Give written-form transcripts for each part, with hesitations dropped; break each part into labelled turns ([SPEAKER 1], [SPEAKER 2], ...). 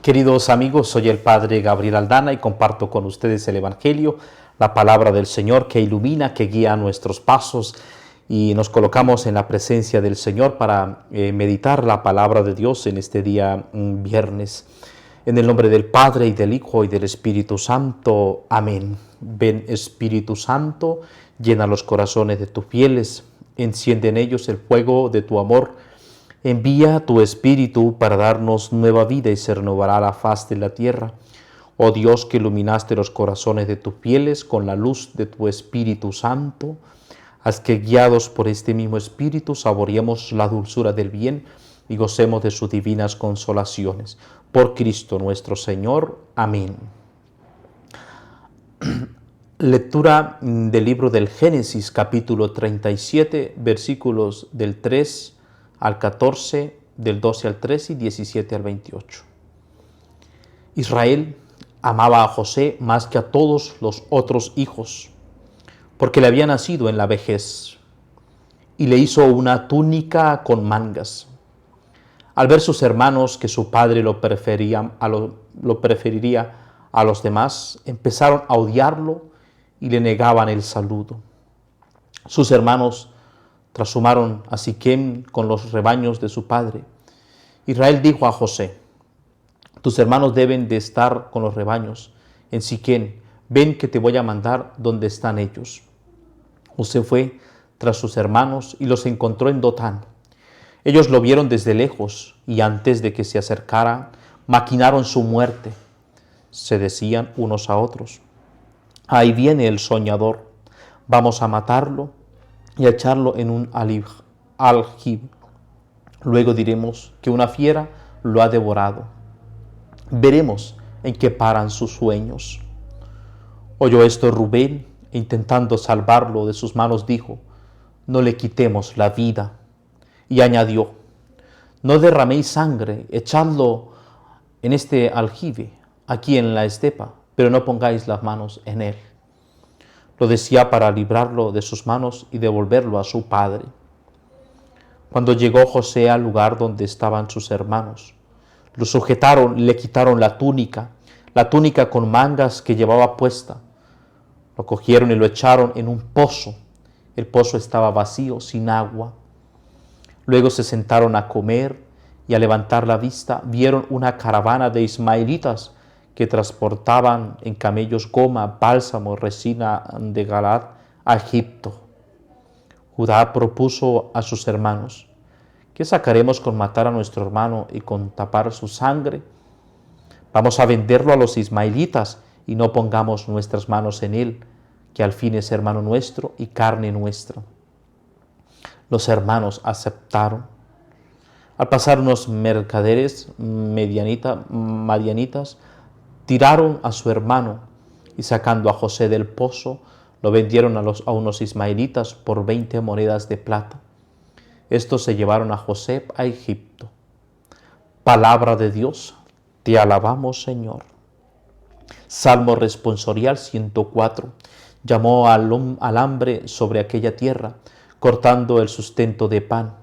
[SPEAKER 1] Queridos amigos, soy el Padre Gabriel Aldana y comparto con ustedes el Evangelio, la palabra del Señor que ilumina, que guía nuestros pasos, y nos colocamos en la presencia del Señor para meditar la palabra de Dios en este día viernes. En el nombre del Padre, y del Hijo, y del Espíritu Santo. Amén. Ven, Espíritu Santo, llena los corazones de tus fieles, enciende en ellos el fuego de tu amor. Envía tu Espíritu para darnos nueva vida y se renovará la faz de la tierra. Oh Dios, que iluminaste los corazones de tus fieles con la luz de tu Espíritu Santo, haz que guiados por este mismo Espíritu saboreemos la dulzura del bien y gocemos de sus divinas consolaciones. Por Cristo nuestro Señor. Amén. Lectura del libro del Génesis, capítulo 37, versículos del 3 al 14, del 12 al 13 y 17 al 28. Israel amaba a José más que a todos los otros hijos, porque le había nacido en la vejez, y le hizo una túnica con mangas. Al ver sus hermanos que su padre lo preferiría a los demás, empezaron a odiarlo y le negaban el saludo. Sus hermanos trashumaron a Siquem con los rebaños de su padre. Israel dijo a José: tus hermanos deben de estar con los rebaños en Siquem, ven que te voy a mandar donde están ellos. José fue tras sus hermanos y los encontró en Dotán. Ellos lo vieron desde lejos y antes de que se acercara, maquinaron su muerte. Se decían unos a otros: ahí viene el soñador, vamos a matarlo y a echarlo en un aljibe. Luego diremos que una fiera lo ha devorado. Veremos en qué paran sus sueños. Oyó esto Rubén, e intentando salvarlo de sus manos, dijo: no le quitemos la vida. Y añadió: no derraméis sangre, echadlo en este aljibe, aquí en la estepa, pero no pongáis las manos en él. Lo decía para librarlo de sus manos y devolverlo a su padre. Cuando llegó José al lugar donde estaban sus hermanos, lo sujetaron y le quitaron la túnica con mangas que llevaba puesta. Lo cogieron y lo echaron en un pozo. El pozo estaba vacío, sin agua. Luego se sentaron a comer y al levantar la vista vieron una caravana de ismaelitas que transportaban en camellos goma, bálsamo, resina de Galaad a Egipto. Judá propuso a sus hermanos: ¿qué sacaremos con matar a nuestro hermano y con tapar su sangre? Vamos a venderlo a los ismaelitas y no pongamos nuestras manos en él, que al fin es hermano nuestro y carne nuestra. Los hermanos aceptaron. Al pasar unos mercaderes madianitas, tiraron a su hermano y sacando a José del pozo, lo vendieron a unos ismaelitas por 20 monedas de plata. Estos se llevaron a José a Egipto. Palabra de Dios, te alabamos, Señor. Salmo responsorial 104. Llamó al hambre sobre aquella tierra, cortando el sustento de pan.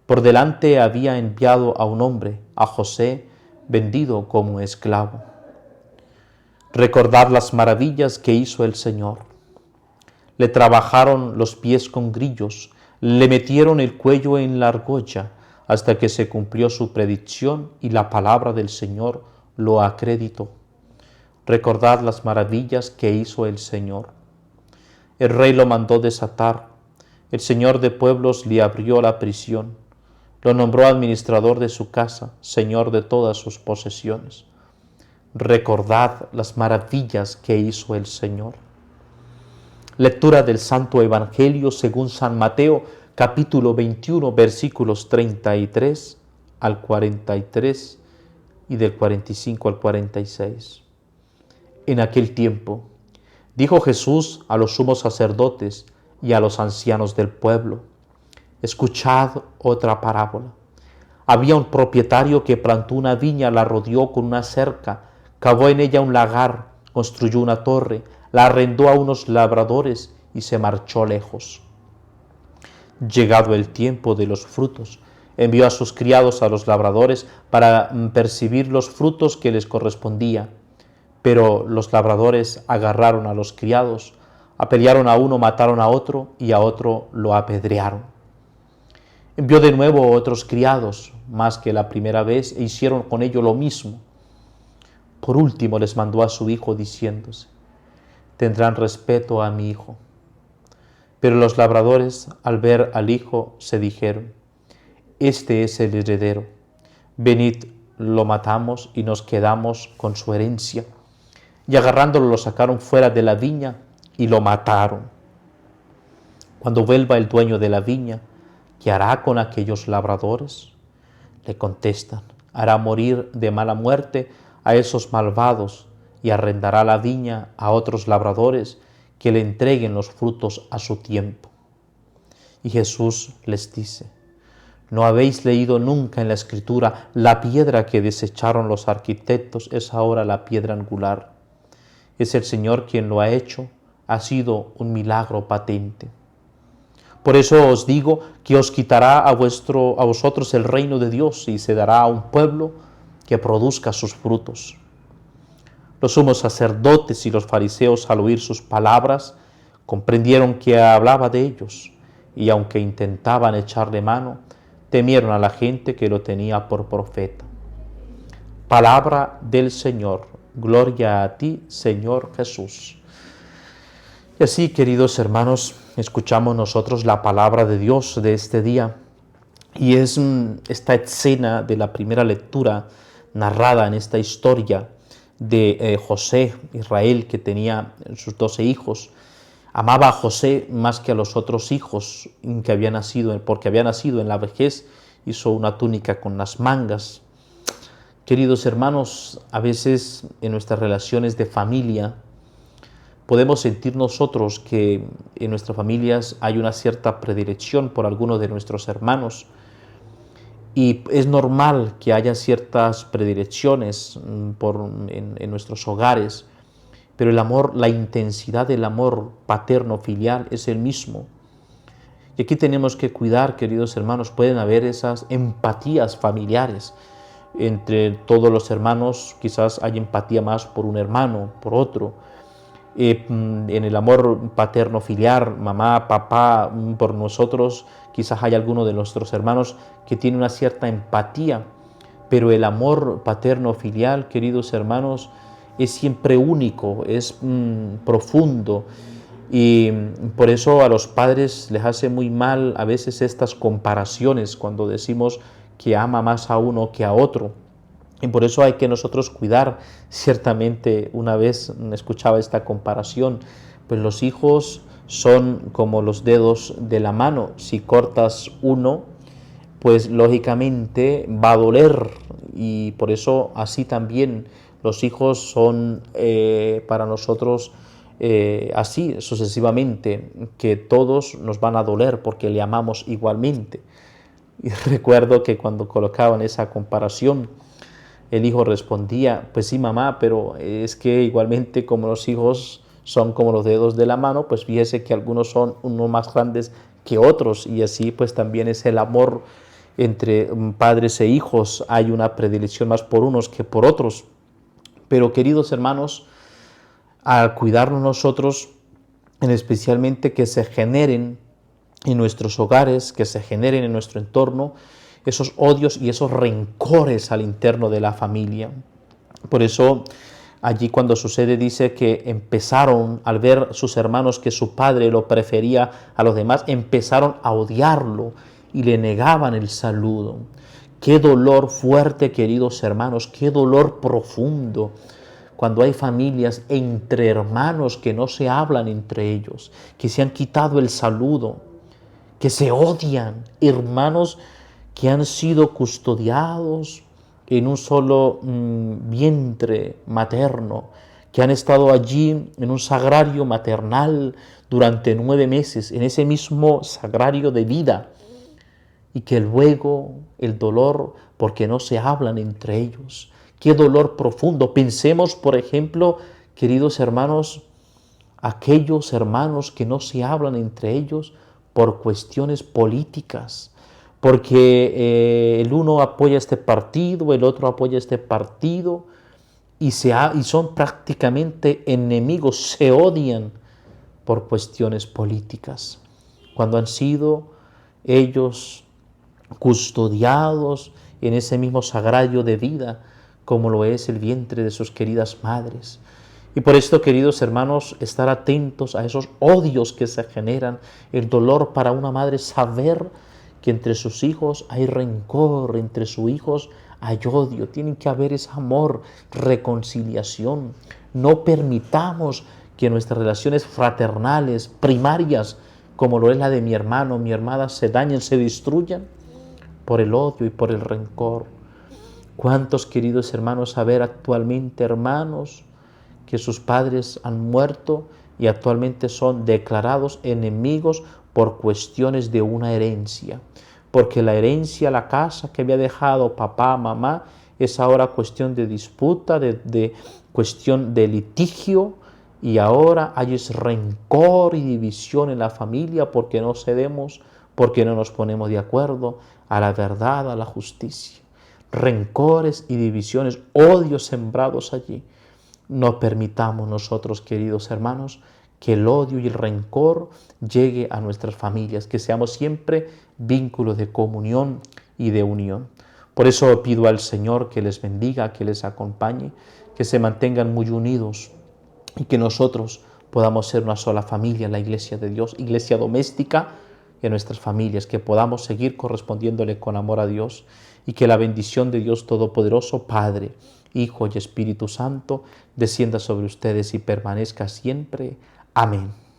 [SPEAKER 1] Por delante había enviado a un hombre, a José, vendido como esclavo. Recordad las maravillas que hizo el Señor. Le trabajaron los pies con grillos, le metieron el cuello en la argolla, hasta que se cumplió su predicción y la palabra del Señor lo acreditó. Recordad las maravillas que hizo el Señor. El rey lo mandó desatar. El Señor de pueblos le abrió la prisión. Lo nombró administrador de su casa, señor de todas sus posesiones. Recordad las maravillas que hizo el Señor. Lectura del Santo Evangelio según San Mateo, capítulo 21, versículos 33 al 43 y del 45 al 46. En aquel tiempo, dijo Jesús a los sumos sacerdotes y a los ancianos del pueblo: escuchad otra parábola. Había un propietario que plantó una viña, la rodeó con una cerca, cavó en ella un lagar, construyó una torre, la arrendó a unos labradores y se marchó lejos. Llegado el tiempo de los frutos, envió a sus criados, a los labradores, para percibir los frutos que les correspondía. Pero los labradores agarraron a los criados, apedrearon a uno, mataron a otro y a otro lo apedrearon. Envió de nuevo otros criados, más que la primera vez, e hicieron con ellos lo mismo. Por último les mandó a su hijo diciéndose: tendrán respeto a mi hijo. Pero los labradores, al ver al hijo, se dijeron: este es el heredero. Venid, lo matamos y nos quedamos con su herencia. Y agarrándolo lo sacaron fuera de la viña y lo mataron. Cuando vuelva el dueño de la viña, ¿qué hará con aquellos labradores? Le contestan: hará morir de mala muerte a esos malvados y arrendará la viña a otros labradores que le entreguen los frutos a su tiempo. Y Jesús les dice: ¿no habéis leído nunca en la Escritura: la piedra que desecharon los arquitectos es ahora la piedra angular? Es el Señor quien lo ha hecho, ha sido un milagro patente. Por eso os digo que os quitará a vosotros el reino de Dios y se dará a un pueblo que produzca sus frutos. Los sumos sacerdotes y los fariseos, al oír sus palabras, comprendieron que hablaba de ellos, y aunque intentaban echarle mano, temieron a la gente que lo tenía por profeta. Palabra del Señor. Gloria a ti, Señor Jesús. Y así, queridos hermanos, escuchamos nosotros la palabra de Dios de este día. Y es esta escena de la primera lectura narrada en esta historia de José, Israel, que tenía sus 12 hijos. Amaba a José más que a los otros hijos que había nacido, porque había nacido en la vejez, hizo una túnica con las mangas. Queridos hermanos, a veces en nuestras relaciones de familia podemos sentir nosotros que en nuestras familias hay una cierta predilección por alguno de nuestros hermanos, y es normal que haya ciertas predilecciones en nuestros hogares, pero el amor, la intensidad del amor paterno-filial es el mismo. Y aquí tenemos que cuidar, queridos hermanos, pueden haber esas empatías familiares. Entre todos los hermanos quizás hay empatía más por un hermano, por otro. En el amor paterno-filial, mamá, papá, por nosotros, quizás hay alguno de nuestros hermanos que tiene una cierta empatía, pero el amor paterno-filial, queridos hermanos, es siempre único, es profundo, y por eso a los padres les hace muy mal a veces estas comparaciones cuando decimos que ama más a uno que a otro. Y por eso hay que nosotros cuidar. Ciertamente, una vez escuchaba esta comparación, pues los hijos son como los dedos de la mano. Si cortas uno, pues lógicamente va a doler, y por eso así también los hijos son para nosotros así sucesivamente, que todos nos van a doler porque le amamos igualmente. Y recuerdo que cuando colocaban esa comparación, el hijo respondía: pues sí, mamá, pero es que igualmente como los hijos son como los dedos de la mano, pues fíjese que algunos son unos más grandes que otros, y así pues también es el amor entre padres e hijos, hay una predilección más por unos que por otros. Pero queridos hermanos, al cuidarnos nosotros, en especialmente que se generen en nuestros hogares, que se generen en nuestro entorno esos odios y esos rencores al interno de la familia. Por eso allí cuando sucede dice que empezaron, al ver sus hermanos que su padre lo prefería a los demás, empezaron a odiarlo y le negaban el saludo. Qué dolor fuerte, queridos hermanos, qué dolor profundo cuando hay familias entre hermanos que no se hablan entre ellos, que se han quitado el saludo, que se odian, hermanos que han sido custodiados en un solo vientre materno, que han estado allí en un sagrario maternal durante 9 meses, en ese mismo sagrario de vida, y que luego el dolor porque no se hablan entre ellos. Qué dolor profundo. Pensemos, por ejemplo, queridos hermanos, aquellos hermanos que no se hablan entre ellos por cuestiones políticas, porque el uno apoya este partido, el otro apoya este partido, y son prácticamente enemigos, se odian por cuestiones políticas, cuando han sido ellos custodiados en ese mismo sagrario de vida, como lo es el vientre de sus queridas madres. Y por esto, queridos hermanos, estar atentos a esos odios que se generan, el dolor para una madre, saber que entre sus hijos hay rencor, entre sus hijos hay odio, tiene que haber ese amor, reconciliación. No permitamos que nuestras relaciones fraternales, primarias, como lo es la de mi hermano, mi hermana, se dañen, se destruyan por el odio y por el rencor. ¿Cuántos, queridos hermanos, saber actualmente hermanos que sus padres han muerto y actualmente son declarados enemigos por cuestiones de una herencia? Porque la herencia, la casa que había dejado papá, mamá, es ahora cuestión de disputa, de cuestión de litigio, y ahora hay ese rencor y división en la familia porque no cedemos, porque no nos ponemos de acuerdo a la verdad, a la justicia. Rencores y divisiones, odios sembrados allí. No permitamos nosotros, queridos hermanos, que el odio y el rencor llegue a nuestras familias, que seamos siempre vínculos de comunión y de unión. Por eso pido al Señor que les bendiga, que les acompañe, que se mantengan muy unidos y que nosotros podamos ser una sola familia en la iglesia de Dios, iglesia doméstica en nuestras familias, que podamos seguir correspondiéndole con amor a Dios y que la bendición de Dios Todopoderoso, Padre, Hijo y Espíritu Santo, descienda sobre ustedes y permanezca siempre. Amén.